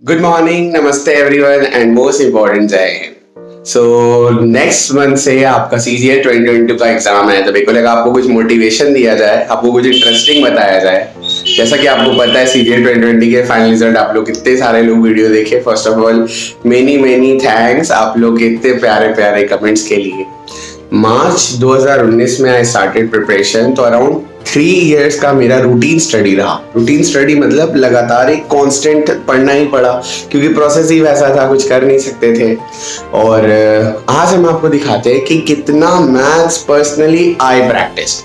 Good morning, नमस्ते everyone and most important जय Hind. So next month से आपका सीजीएल 2022 का एग्जाम है, तो मेरे को लगा आपको कुछ मोटिवेशन दिया जाए, आपको कुछ इंटरेस्टिंग बताया जाए। जैसा कि आपको पता है सीजीएल 2020 के फाइनल रिजल्ट आप लोग कितने सारे लोग वीडियो देखे। First of all many thanks आप लोग के इतने प्यारे प्यारे कमेंट्स के लिए। मार्च 2019 में आई स्टार्टेड प्रिपरेशन, तो अराउंड 3 इयर्स का मेरा रूटीन स्टडी रहा। रूटीन स्टडी मतलब लगातार एक कांस्टेंट पढ़ना ही पड़ा, क्योंकि प्रोसेस ही वैसा था, कुछ कर नहीं सकते थे। और आज हम आपको दिखाते हैं कि कितना मैथ्स पर्सनली आई प्रैक्टिस,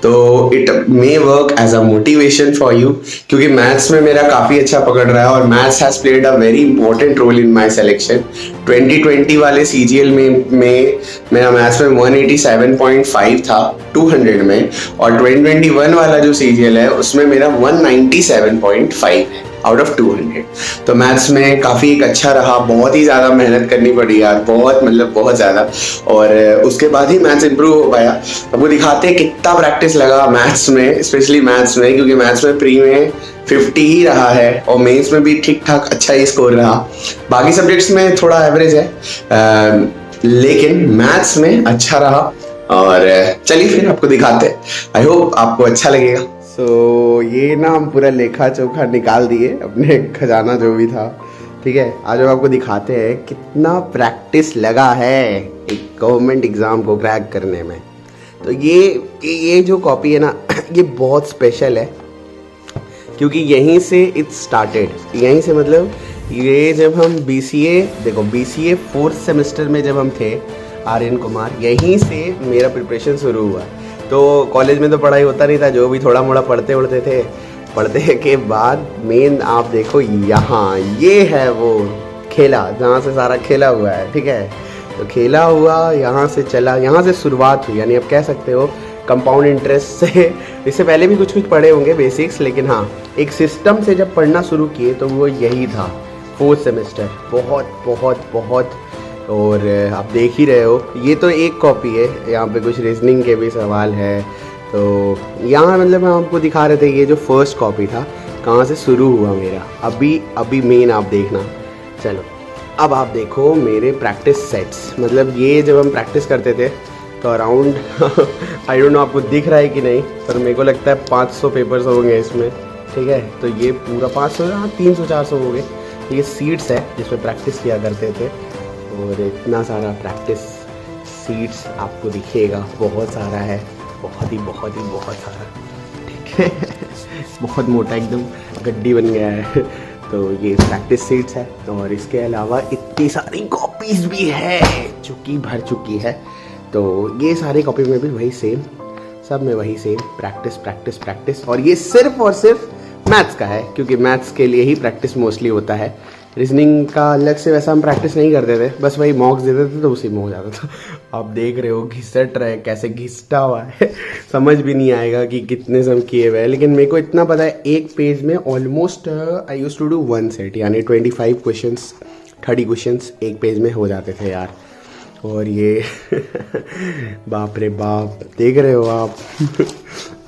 तो it may work as a motivation for you, क्योंकि मैथ्स में मेरा काफी अच्छा पकड़ रहा है और maths has played a very important role in my selection. 2020 वाले सीजीएल में मेरा मैथ्स में 187.5 था 200 में, और 2021 वाला जो सीजीएल है उसमें मेरा 197.5 है आउट ऑफ 200। तो मैथ्स में काफ़ी एक अच्छा रहा, बहुत ही ज़्यादा मेहनत करनी पड़ी यार, बहुत ज़्यादा। और उसके बाद ही मैथ्स इंप्रूव हो पाया। आपको दिखाते हैं कितना प्रैक्टिस लगा मैथ्स में, स्पेशली मैथ्स में, क्योंकि मैथ्स में प्री में 50 ही रहा है और मेंस में भी ठीक ठाक अच्छा ही स्कोर रहा। बाकी सब्जेक्ट्स में थोड़ा एवरेज है, लेकिन मैथ्स में अच्छा रहा। और चलिए फिर आपको दिखाते हैं, आई होप आपको अच्छा लगेगा। ये ना हम पूरा लेखा चोखा निकाल दिए, अपने खजाना जो भी था, ठीक है। आज हम आपको दिखाते हैं कितना प्रैक्टिस लगा है एक गवर्नमेंट एग्जाम को क्रैक करने में। तो ये जो कॉपी है ना ये बहुत स्पेशल है, क्योंकि यहीं से इट स्टार्टेड। यहीं से मतलब ये जब हम बीसीए 4th सेमेस्टर में जब हम थे, आर्यन कुमार, यहीं से मेरा प्रिपरेशन शुरू हुआ। तो कॉलेज में तो पढ़ाई होता नहीं था, जो भी थोड़ा मोड़ा पढ़ते के बाद मेन आप देखो यहाँ, ये है वो खेला जहाँ से सारा खेला हुआ है, ठीक है। तो खेला हुआ यहाँ से चला, यहाँ से शुरुआत हुई, यानी आप कह सकते हो कंपाउंड इंटरेस्ट से। इससे पहले भी कुछ पढ़े होंगे बेसिक्स, लेकिन हाँ एक सिस्टम से जब पढ़ना शुरू किए तो वो यही था 4th सेमेस्टर। बहुत और आप देख ही रहे हो, ये तो एक कॉपी है, यहाँ पे कुछ रीजनिंग के भी सवाल है। तो यहाँ मतलब हम आपको दिखा रहे थे ये जो फर्स्ट कॉपी था कहाँ से शुरू हुआ मेरा। अभी मेन आप देखना। चलो अब आप देखो मेरे प्रैक्टिस सेट्स, मतलब ये जब हम प्रैक्टिस करते थे तो अराउंड आई डोंट नो आपको दिख रहा है कि नहीं, पर मेरे को लगता है 500 पेपर्स होंगे इसमें, ठीक है। तो ये पूरा 500, हाँ 300-400 हो गए। ये सीट्स है जिसमें प्रैक्टिस किया करते थे, और इतना सारा प्रैक्टिस सीट्स आपको दिखेगा, बहुत सारा है, बहुत सारा, ठीक है। बहुत मोटा एकदम गड्डी बन गया है। तो ये प्रैक्टिस सीट्स है, और इसके अलावा इतनी सारी कॉपीज भी है जो कि भर चुकी है। तो ये सारी कॉपी में भी वही सेम, सब में वही सेम प्रैक्टिस। और ये सिर्फ और सिर्फ मैथ्स का है, क्योंकि मैथ्स के लिए ही प्रैक्टिस मोस्टली होता है। रीजनिंग का अलग से वैसा हम प्रैक्टिस नहीं करते थे, बस वही मॉक्स देते थे तो उसी में हो जाता था। आप देख रहे हो घिसट रहे, कैसे घिसटा हुआ है समझ भी नहीं आएगा कि कितने सम किए हुए हैं। लेकिन मेरे को इतना पता है एक पेज में almost I used to do 1 set, यानी 25 क्वेश्चंस, 30 क्वेश्चंस एक पेज में हो जाते थे यार। और ये बाप रे बाप, देख रहे हो आप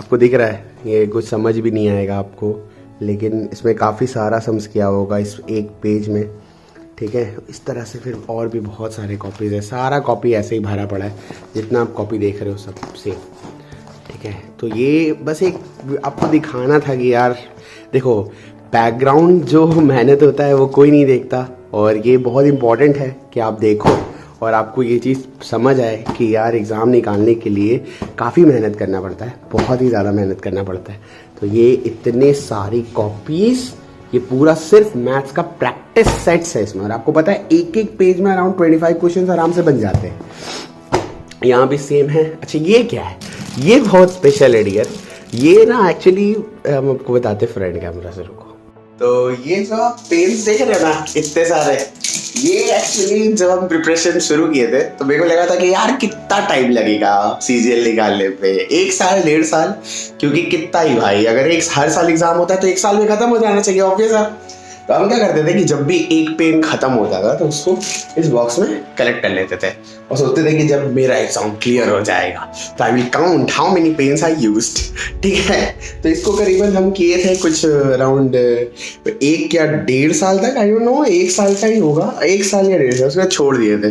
आपको दिख रहा है, ये कुछ समझ भी नहीं आएगा आपको, लेकिन इसमें काफ़ी सारा सम्स किया होगा इस एक पेज में, ठीक है। इस तरह से फिर और भी बहुत सारे कॉपीज़ है, सारा कॉपी ऐसे ही भरा पड़ा है, जितना आप कॉपी देख रहे हो सब सेम, ठीक है। तो ये बस एक आपको दिखाना था कि यार देखो, बैकग्राउंड जो मेहनत होता है वो कोई नहीं देखता, और ये बहुत इम्पॉर्टेंट है कि आप देखो और आपको ये चीज़ समझ आए कि यार एग्ज़ाम निकालने के लिए काफ़ी मेहनत करना पड़ता है, बहुत ही ज़्यादा मेहनत करना पड़ता है। तो ये इतने सारी कॉपीज़, ये पूरा सिर्फ मैथ्स का प्रैक्टिस सेट्स है इसमें, और आपको पता है एक पेज में अराउंड 25 क्वेश्चंस आराम से बन जाते हैं। यहाँ भी सेम है। अच्छा ये क्या है, ये बहुत स्पेशल है डियर, ये ना एक्चुअली हम आपको बताते, फ्रंट कैमरा से रुको। तो ये जो आप पेन्स देख रहे हो ना इतने सारे, ये एक्चुअली जब हम प्रिपरेशन शुरू किए थे तो मेरे को लगा था कि यार कितना टाइम लगेगा सीजीएल निकालने पे, 1 साल 1.5 साल, क्योंकि कितना ही भाई, अगर हर साल एग्जाम होता है तो 1 साल में खत्म हो जाना चाहिए ऑब्वियस है। तो हम क्या करते थे कि जब भी एक पेन खत्म होता था तो उसको इस बॉक्स में कलेक्ट कर लेते थे, और सोचते थे कि जब मेरा एग्जाम क्लियर हो जाएगा तो I will count how many pens I used, ठीक है। तो इसको करीबन हम किए थे कुछ अराउंड 1 या 1.5 साल तक, आई डोंट नो, 1 साल का ही होगा, 1 साल या 1.5 साल, उसके बाद छोड़ दिए थे।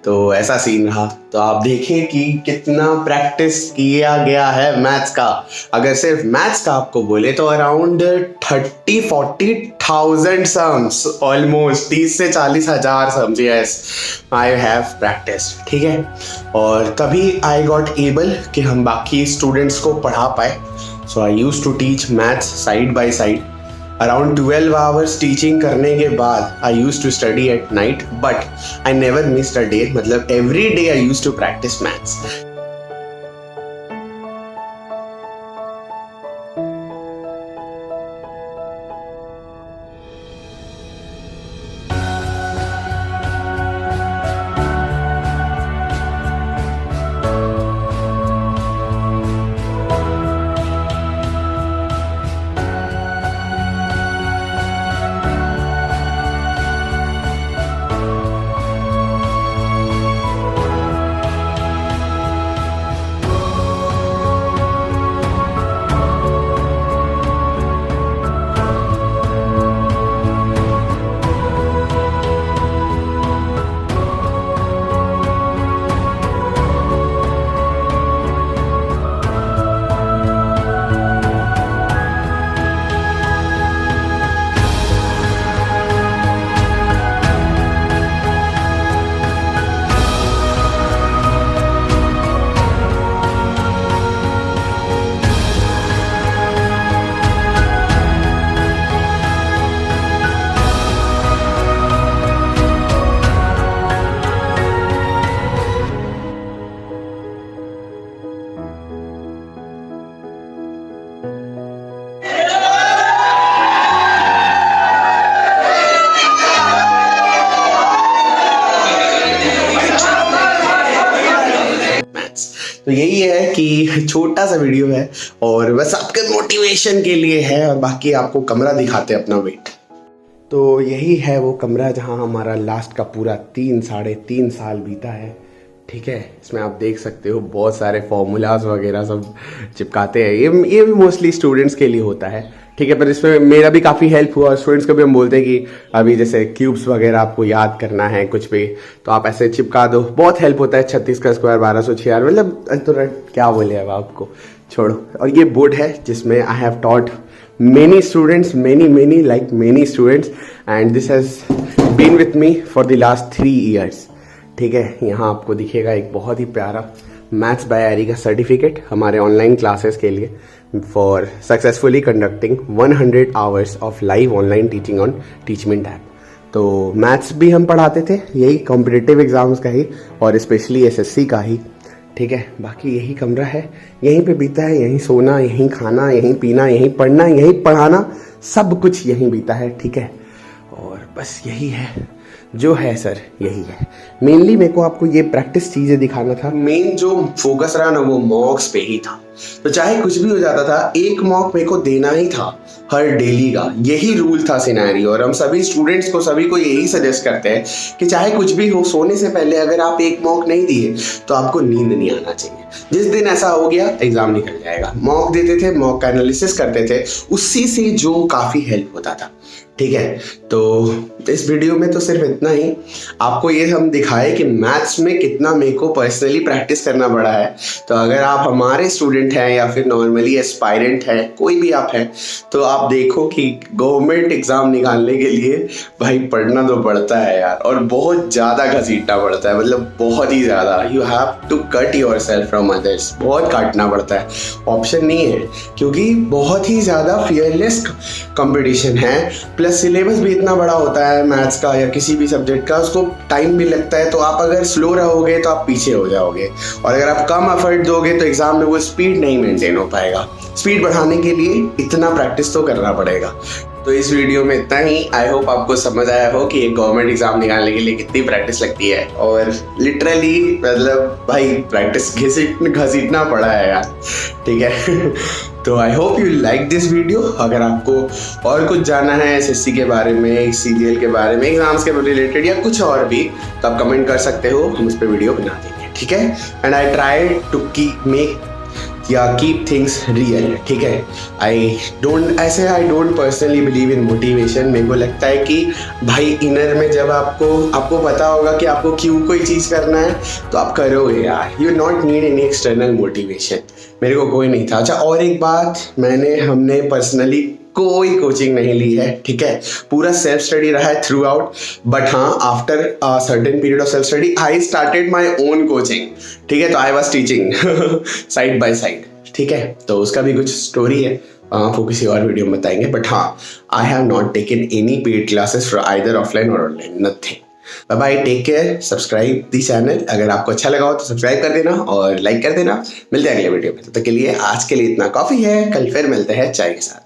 तो ऐसा सीन रहा। तो आप देखें कि कितना प्रैक्टिस किया गया है मैथ्स का। अगर सिर्फ मैथ्स का आपको बोले तो अराउंड 30-40,000 सम्स, ऑलमोस्ट 30 से 40,000 sums, yes I have practice, ठीक है। और तभी आई गॉट एबल कि हम बाकी स्टूडेंट्स को पढ़ा पाए। So I use to teach maths side by side. Around 12 hours teaching करने के बाद I use to study at night, but I never missed a day, मतलब every day I use to practise maths. तो यही है कि छोटा सा वीडियो है और बस आपके मोटिवेशन के लिए है, और बाकी आपको कमरा दिखाते हैं अपना वेट। तो यही है वो कमरा जहाँ हमारा लास्ट का पूरा 3-3.5 साल बीता है, ठीक है। इसमें आप देख सकते हो बहुत सारे फॉर्मूलाज वगैरह सब चिपकाते हैं। ये भी मोस्टली स्टूडेंट्स के लिए होता है, ठीक है। पर इसमें मेरा भी काफ़ी हेल्प हुआ। स्टूडेंट्स को भी हम बोलते हैं कि अभी जैसे क्यूब्स वगैरह आपको याद करना है कुछ भी, तो आप ऐसे चिपका दो, बहुत हेल्प होता है। 36 का स्क्वायर 1206, मतलब तो क्या बोले अब आपको, छोड़ो। और ये बोर्ड है जिसमें I have taught many students, many students, and this has been with me for the last 3 years, ठीक है। यहाँ आपको दिखेगा एक बहुत ही प्यारा मैथ्स बाय आरी का सर्टिफिकेट हमारे ऑनलाइन क्लासेस के लिए, for successfully conducting 100 hours of live online teaching on Teachmint app. तो मैथ्स भी हम पढ़ाते थे, यही कॉम्पिटिटिव एग्जाम्स का ही और स्पेशली एसएससी का ही, ठीक है। बाकी यही कमरा है, यहीं पे बीता है, यहीं सोना, यहीं खाना, यहीं पीना, यहीं पढ़ना, यहीं पढ़ाना, सब कुछ यहीं बीता है, ठीक है। और बस यही है जो है सर, यही है। मेनली मेरे को आपको ये प्रैक्टिस चीज़ें दिखाना था। मेन जो फोकस रहा ना वो मॉक्स पे ही था। तो चाहे कुछ भी हो जाता था, एक मॉक मेरे को देना ही था हर डेली का, यही रूल था सिनेरियो। और हम सभी स्टूडेंट्स को, सभी को यही सजेस्ट करते हैं कि चाहे कुछ भी हो, सोने से पहले अगर आप एक मॉक नहीं दिए तो आपको नींद नहीं आना चाहिए। जिस दिन ऐसा हो गया एग्जाम निकल जाएगा। मॉक देते थे, मॉक का एनालिसिस करते थे, उसी से जो काफ़ी हेल्प होता था, ठीक है। तो इस वीडियो में तो सिर्फ इतना ही, आपको ये हम दिखाए कि मैथ्स में कितना मेरे को पर्सनली प्रैक्टिस करना पड़ा है। तो अगर आप हमारे स्टूडेंट हैं या फिर नॉर्मली एस्पायरेंट हैं, कोई भी आप हैं, तो आप देखो कि गवर्नमेंट एग्ज़ाम निकालने के लिए भाई पढ़ना तो पड़ता है यार, और बहुत ज़्यादा घसीटना पड़ता है, मतलब बहुत ही ज़्यादा। You have to cut yourself from others, बहुत काटना पड़ता है, ऑप्शन नहीं है, क्योंकि बहुत ही ज़्यादा फियरलेस कंपटीशन है। प्लस सिलेबस भी इतना बड़ा होता है मैथ्स का या किसी भी सब्जेक्ट का, उसको टाइम भी लगता है। तो आप अगर स्लो रहोगे तो आप पीछे हो जाओगे, और अगर आप कम एफर्ट दोगे तो एग्जाम में वो स्पीड नहीं मेंटेन हो पाएगा। स्पीड बढ़ाने के लिए इतना प्रैक्टिस तो करना पड़ेगा। तो इस वीडियो में इतना ही। आई होप आपको समझ आया हो कि एक गवर्नमेंट एग्जाम निकालने के लिए कितनी प्रैक्टिस लगती है, और लिटरली मतलब भाई प्रैक्टिस घसीटना पड़ा है यार, ठीक है। तो I hope you like this video. अगर आपको और कुछ जानना है एसएससी के बारे में, सीजीएल के बारे में, एग्जाम्स के रिलेटेड या कुछ और भी, तो आप कमेंट कर सकते हो, हम उस पर वीडियो बना देंगे, ठीक है। And I try to keep things real, ठीक है। I don't personally believe in motivation. मेरे को लगता है कि भाई इनर में जब आपको पता होगा कि आपको क्यों कोई चीज़ करना है तो आप करोगे यार। You not need any external motivation. मेरे को कोई नहीं था। अच्छा, और एक बात, हमने पर्सनली कोई कोचिंग नहीं ली है, ठीक है। पूरा सेल्फ स्टडी रहा है थ्रू आउट। बट हाँ, after a certain period of self study I started my own coaching, ठीक है। तो I was teaching side by side, ठीक है। तो उसका भी कुछ स्टोरी है, आपको किसी और वीडियो में बताएंगे। बट हाँ, I have not taken any paid classes for either offline और online, nothing. Bye bye, take care, subscribe the channel. अगर आपको अच्छा लगा हो तो सब्सक्राइब कर देना और लाइक कर देना। मिलते हैं अगले वीडियो में। तब तक के लिए आज के लिए इतना काफ़ी है। कल फिर मिलते हैं चाय के साथ।